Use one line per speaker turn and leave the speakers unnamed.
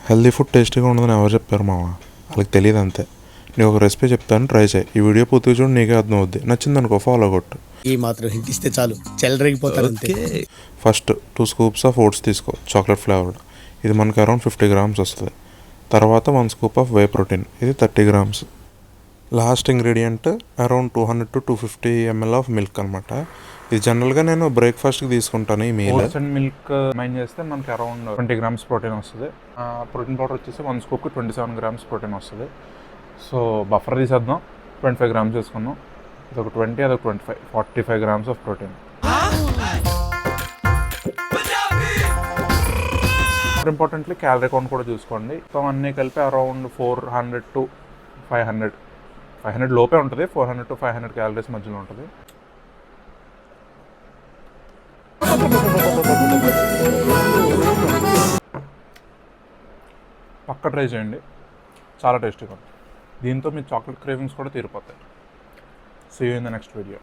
Healthy food టేస్టీగా ఉండదని ఎవరు చెప్పారు మామ? వాళ్ళకి తెలియదు అంతే. నేను ఒక రెసిపీ చెప్తాను, ట్రై చేయి. ఈ వీడియో పూర్తిగా చూడు, నీకే అర్థం అవుద్ది. నచ్చింది అనుకో ఫాలో కొట్టు.
ఈ మాత్రం హింట్ ఇస్తే చాలు, చెలరేగిపోతారు అంతే.
ఫస్ట్ 2 scoops ఆఫ్ ఓట్స్ తీసుకో, చాక్లెట్ ఫ్లేవర్డ్. ఇది మనకు అరౌండ్ 50 grams వస్తుంది. తర్వాత 1 scoop ఆఫ్ వే ప్రోటీన్, ఇది 30 grams. Last ingredient around 200 to 250 ml of milk అనమాట. ఇది జనరల్గా నేను బ్రేక్ఫాస్ట్కి తీసుకుంటాను. ఈ మీల్
అండ్ మిల్క్ మైన్ చేస్తే మనకి అరౌండ్ 20 grams ప్రోటీన్ వస్తుంది. ప్రోటీన్ పౌడర్ వచ్చేసి 1 scoopకి 27 grams ప్రోటీన్ వస్తుంది. సో బఫర్ తీసేద్దాం, 25 grams వేసుకుందాం. ఇదొక 20, అదొక 25, 45 grams of protein. Importantly calorie count కూడా చూసుకోండి. సో అన్నీ కలిపి అరౌండ్ 400 to 500 లోపే ఉంటుంది. 400 to 500 క్యాలరీస్ మధ్యలో ఉంటుంది. పక్క ట్రై చేయండి, చాలా టేస్టీగా ఉంటుంది. దీంతో మీ చాక్లెట్ క్రేవింగ్స్ కూడా తీరిపోతాయి. See you in the next video.